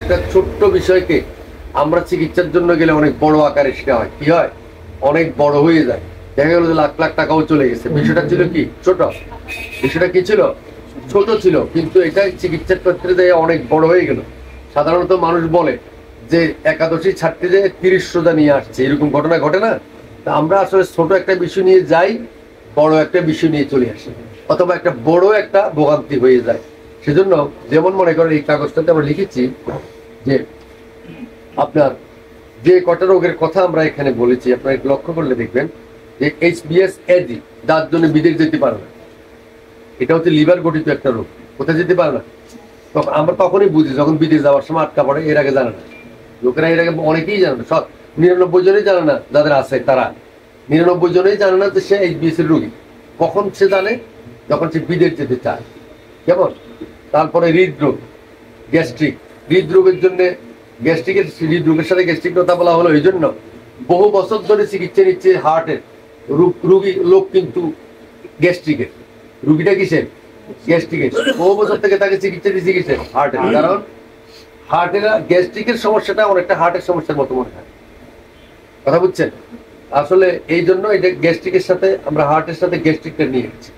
একটা ছোট্ট বিষয়কে আমরা চিকিৎসার জন্য গেলে অনেক বড় আকারে সেটা হয়, কি হয়, অনেক বড় হয়ে যায়। দেখা গেল যে লাখ লাখ টাকাও চলে গেছে। বিষয়টা ছিল কি ছোট, বিষয়টা কি ছিল ছোট ছিল, কিন্তু এটা চিকিৎসার ক্ষেত্রে যে অনেক বড় হয়ে গেল। সাধারণত মানুষ বলে যে একাদশী ছাড়তে যে 30 রোজা নিয়ে আসছে, এরকম ঘটনা ঘটে না? আমরা আসলে ছোট একটা বিষয় নিয়ে যাই, বড় একটা বিষয় নিয়ে চলে আসি, অথবা একটা বড় একটা ভোগান্তি হয়ে যায়। সেজন্য যেমন মনে করেন এই কাগজটাতে আমরা লিখেছি যে আপনার যে কটা রোগের কথা আমরা এখানে বলেছি, আপনারা লক্ষ্য করলে দেখবেন যে HBsAg যার জন্য বিদেশ যেতে পারে না, এটা হচ্ছে লিভার গঠিত একটা রোগ, কোথায় যেতে পারে না। তখন আমরা তখনই বুঝি যখন বিদেশ যাওয়ার সময় আটকা পড়ে। এর আগে জানে না লোকেরা, এর আগে অনেকেই জানে না, সব 99 জনই জানে না, যাদের আছে তারা 99 জনই জানে না যে সে HBs এর রোগী। কখন সে জানে? যখন সে বিদেশ যেতে চায়। কেমন? তারপরে হৃদরোগ, গ্যাস্ট্রিক, হৃদরোগের জন্য গ্যাস্ট্রিকের, হৃদরোগের সাথে গ্যাস্ট্রিক কথা বলা হলো এই জন্য বহু বছর ধরে চিকিৎসা নিচ্ছে হার্টের রোগী লোক, কিন্তু গ্যাস্ট্রিকের রুগীটা কিসের? গ্যাস্ট্রিকের। বহু বছর থেকে তাকে চিকিৎসা দিচ্ছে কিসের? হার্টের। কারণ হার্টের গ্যাস্ট্রিকের সমস্যাটা অনেকটা হার্টের সমস্যার মতো মনে হয়। কথা বুঝছেন? আসলে এই জন্য এটা গ্যাস্ট্রিকের সাথে আমরা হার্টের সাথে গ্যাস্ট্রিকটা নিয়ে গেছি।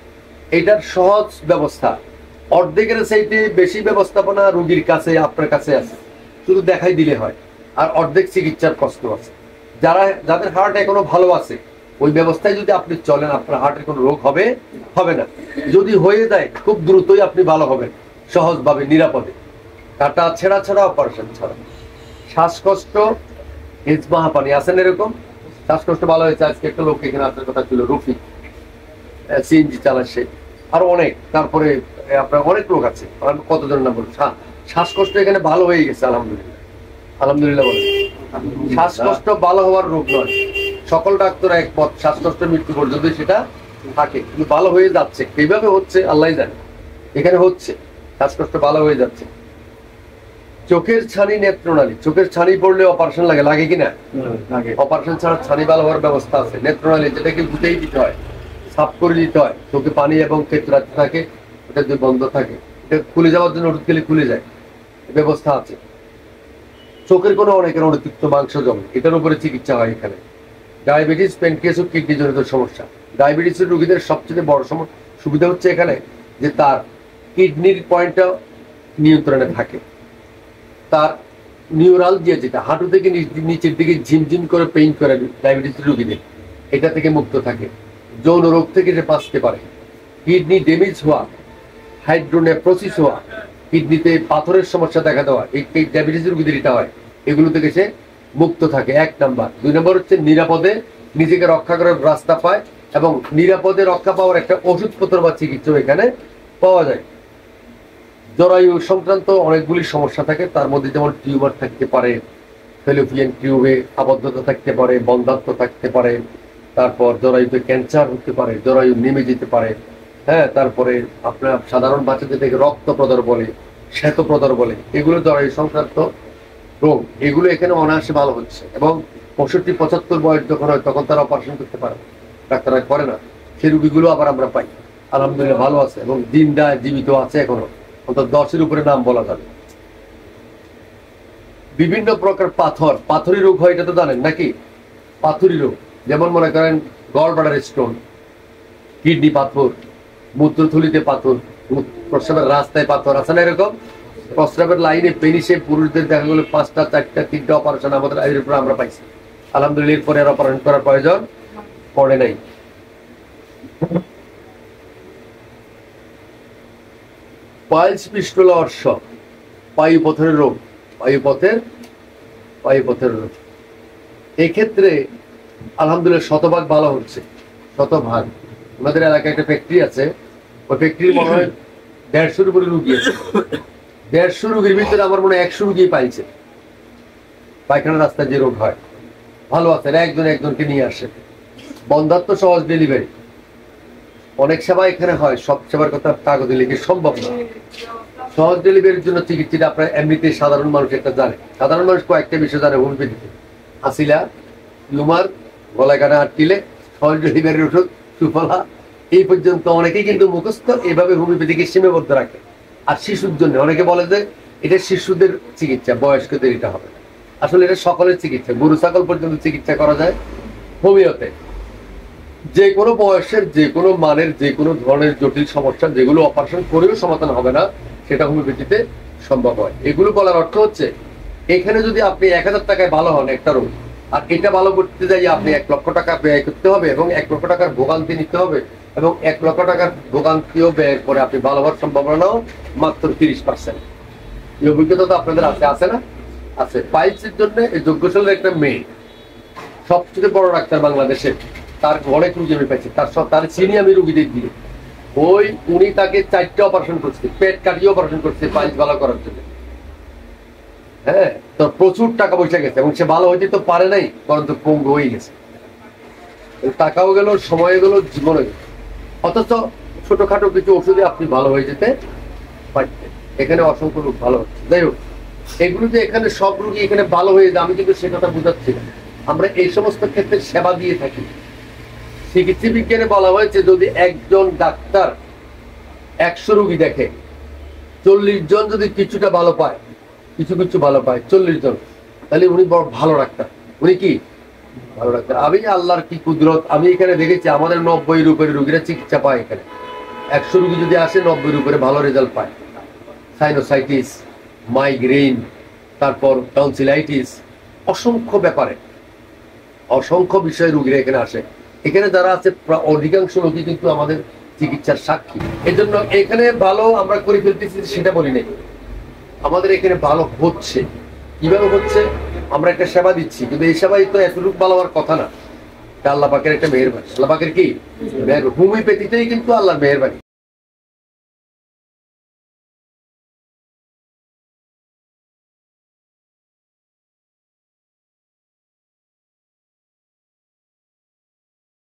এটার সহজ ব্যবস্থা, অর্ধেকের চাইতে বেশি ব্যবস্থাপনা রোগীর কাছে, আপনার কাছে আছে, শুধু দেখাই দিলে হয়। আর অর্ধেক চিকিৎসার কষ্ট আছে। যাদের হার্ট এখনো ভালো আছে, ওই ব্যবস্থায় যদি আপনি চলেন, আপনার হার্টের কোনো রোগ হবে না। যদি হয়ে যায় খুব দ্রুতই আপনি ভালো হবেন, সহজভাবে, নিরাপদে, কাটা ছেঁড়া ছাড়া, অপারেশন ছাড়া। শ্বাসকষ্ট, হেজমাহাপানি আছেন এরকম? শ্বাসকষ্ট ভালো হয়েছে। আজকে একটা লোক এখানে আপনার কথা ছিল, রফিক, সিএনজি চালাচ্ছে, আরো অনেক। তারপরে আপনার অনেক লোক আছে, কতজন না বলুন। শ্বাসকষ্ট এখানে ভালো হয়ে গেছে, আলহামদুলিল্লাহ। আলহামদুলিল্লাহ বলেন। শ্বাসকষ্ট ভালো হওয়ার রোগ নয়, সকল ডাক্তার একমত, শ্বাসকষ্ট মৃত্যু পর্যন্ত সেটা থাকে, কিন্তু ভালো হয়ে যাচ্ছে। কিভাবে হচ্ছে আল্লাহ জানে, এখানে হচ্ছে শ্বাসকষ্ট ভালো হয়ে যাচ্ছে। চোখের ছানি, নেত্রনালী, চোখের ছানি পড়লে অপারেশন লাগে কিনা? অপারেশন ছাড়া ছানি ভালো হওয়ার ব্যবস্থা আছে। নেত্রনালী, যেটাকে বুঝেই দিতে হয়, সাফ করে দিতে হয়। চোখে পানি এবং ক্ষেত্রাতে থাকে, ওটা যদি বন্ধ থাকে, এটা খুলে যাওয়ার জন্য ওষুধ খেলে খুলে যায়, ব্যবস্থা আছে। চোখের কোনো অনেকের অতিরিক্ত মাংস জমে, এটার উপরে চিকিৎসা হয় এখানে। ডায়াবেটিস, প্যানক্রিয়াস ও কিডনি জনিত সমস্যা। ডায়াবেটিসের রোগীদের সবচেয়ে বড় সুবিধা হচ্ছে এখানে যে তার কিডনির পয়েন্টটা নিয়ন্ত্রণে থাকে। তার নিউরালজিয়া, যেটা হাঁটু থেকে নিচের দিকে ঝিমঝিম করে পেইন করে ডায়াবেটিসের রোগীদের, এটা থেকে মুক্ত থাকে। যৌন রোগ থেকে সে বাঁচতে পারে। কিডনি ড্যামেজ হওয়া, হাইড্রোনেফ্রোসিস হওয়া, কিডনিতে পাথরের সমস্যা দেখা দেওয়া, এই ডায়াবেটিসের রোগীদের এটা হয়, এগুলো থেকে সে মুক্ত থাকে। 1 নাম্বার। 2 নম্বর হচ্ছে নিরাপদে নিজেকে রক্ষা করার রাস্তা পায়, এবং নিরাপদে রক্ষা পাওয়ার একটা ওষুধপত্র বা চিকিৎসা এখানে পাওয়া যায়। জরায়ু সংক্রান্ত অনেকগুলি সমস্যা থাকে, তার মধ্যে যেমন টিউমার থাকতে পারে, ফেলোপিয়ান টিউবে আবদ্ধতা থাকতে পারে, বন্ধাত্ম থাকতে পারে, তারপর জরায়ুতে ক্যান্সার হতে পারে, জরায়ু নেমে যেতে পারে। হ্যাঁ, তারপরে আপনার সাধারণ বাচ্চাদের থেকে রক্ত প্রদর বলে, শ্বেত প্রদর বলে, এগুলো জরায়ু সংক্রান্ত রোগ। এগুলো এখানে অনায়াসে ভালো হচ্ছে, এবং 65-75 বয়স যখন হয় তখন তারা অপারেশন করতে পারে, ডাক্তাররা করে না। সেই রোগীগুলো আবার আমরা পাই, আলহামদুলিল্লাহ ভালো আছে, এবং দিনদায় জীবিত আছে এখনো, অন্তত 10-এর উপরে নাম বলা যাবে। বিভিন্ন প্রকার পাথরি রোগ হয়, এটা তো জানেন নাকি? পাথরি রোগ যেমন মনে করেন গল ব্লাডার স্টোন, কিডনি পাথর, মূত্রথলিতে পাথর, প্রস্রাবের রাস্তায় পাথর আছে না এরকম? প্রস্রাবের লাইনে পেনিসে পুরুষদের দেখা গেল 5টা 4টা 3টা অপারেশন আমাদের এর উপরে আমরা পাইছি, আলহামদুলিল্লাহ। এরপরে আর অপারেশন করার প্রয়োজন পড়ে নাই। পাইলস, পিস্টুলা, অর্শ, বায়ুপথের রোগ, বায়ুপথের রোগ। এক্ষেত্রে আলহামদুলিল্লাহ শতভাগ ভালো হচ্ছে, শতভাগ। আমাদের এলাকায় একটা ফ্যাক্টরি আছে, ওই ফ্যাক্টরির মনে হয় 150-এর উপরে রুগী আছে। 150 রুগীর ভিতরে আমার মনে হয় 100 রুগী পাইছে। পায়খানা রাস্তায় যে রোগ হয় ভালো আছে, একজনকে নিয়ে আসে। বন্ধাত্ম, সহজ ডেলিভারি, অনেক সেবা এখানে হয়, সব সেবার কথা কাগজে লিখে সম্ভব না। সহজ ডেলিভারির জন্য চিকিৎসাটা আপনার এমনিতে সাধারণ মানুষ একটা জানে। সাধারণ মানুষ কয়েকটা বিষয় জানে হোমিওপ্যাথিতে, আসিলা, টিউমার, গলায় কাটা আটকিলে, সহজ ডেলিভারির ওষুধ, সুফলা, এই পর্যন্ত অনেকেই কিন্তু মুখস্থ এভাবে হোমিওপ্যাথিকে সীমাবদ্ধ রাখে। আর শিশুর জন্য অনেকে বলে যে এটা শিশুদের চিকিৎসা, বয়স্কদের এটা হবে না। আসলে এটা সকলের চিকিৎসা, গরু ছাগল পর্যন্ত চিকিৎসা করা যায় হোমিওতে। যে কোনো বয়সের, যে কোনো মানের, যে কোনো ধরনের জটিল সমস্যা যেগুলো অপারেশন করেও সমাধান হবে না, সেটা হোমিওপ্যাথিতে সম্ভব হয়। এগুলো বলার অর্থ হচ্ছে, এখানে যদি আপনি 1000 টাকায় ভালো হন একটা রোগ, আর এটা ভালো করতে যাই আপনি 1 লক্ষ টাকা ব্যয় করতে হবে, এবং 1 লক্ষ টাকার ভোগান্তি নিতে হবে, এবং 1 লক্ষ টাকার ভোগান্তিও ব্যয় করে আপনি ভালো হওয়ার সম্ভাবনাও মাত্র 30%। এই অভিজ্ঞতা তো আপনাদের আছে না? আছে। পাইলসের জন্য এই যোগ্যশালের একটা মেয়ে, সবচেয়ে বড় ডাক্তার বাংলাদেশে, তার অনেক রুগী আমি পাইছি, তার চিনি আমি রুগীদের দিয়ে। উনি তাকে 4টা অপারেশন করছে, পেট কাটিয়ে অপারেশন করছে পাইলস ভালো করার জন্য। হ্যাঁ, তো প্রচুর টাকা পয়সা গেছে, এবং সে ভালো হইতে তো পারে নাই, বরঞ্চ পঙ্গু হয়ে গেছে। টাকাও গেল, সময় গেল, জীবনে গেল। অথচ ছোটখাটো কিছু ওষুধে আপনি ভালো হয়ে যেতে পারতেন। এখানে অসংখ্য লোক ভালো হচ্ছে। যাই হোক, এগুলো যে এখানে সব রোগী এখানে ভালো হয়ে যায়, আমি কিন্তু সে কথা বুঝাচ্ছি না। আমরা এই সমস্ত ক্ষেত্রে সেবা দিয়ে থাকি। চিকিৎসা বিজ্ঞানে বলা হয়েছে, যদি একজন ডাক্তার 100 রোগী দেখে, 40 জন যদি কিছুটা ভালো পায়, কিছু ভালো পায়, 40 জন, তাহলে উনি বড় ভালো ডাক্তার। উনি কি ভালো ডাক্তার? আমি আল্লাহর কি কুদরত, আমি এখানে দেখেছি আমাদের 90 এর উপরে রোগীরা চিকিৎসা পায়। এখানে 100 রোগী যদি আসে, 90 এর উপরে ভালো রেজাল্ট পায়। সাইনোসাইটিস, মাইগ্রেন, তারপর টনসিলাইটিস, অসংখ্য ব্যাপারে, অসংখ্য বিষয়ে রোগীরা এখানে আসে। এখানে যারা আছে অধিকাংশ রোগী কিন্তু আমাদের চিকিৎসার সাক্ষী। এই জন্য এখানে ভালো আমরা করে ফেলতেছি সেটা বলি নাই, আমাদের এখানে ভালো হচ্ছে। কিভাবে হচ্ছে? আমরা একটা সেবা দিচ্ছি, কিন্তু এই সেবাই তো এতটুকু ভালো হওয়ার কথা না। আল্লাহ পাকের একটা মেহেরবানি। আল্লাহ পাকের কি মেহেরবানি, হোমিওপ্যাথিতেই কিন্তু আল্লাহর মেহেরবানি।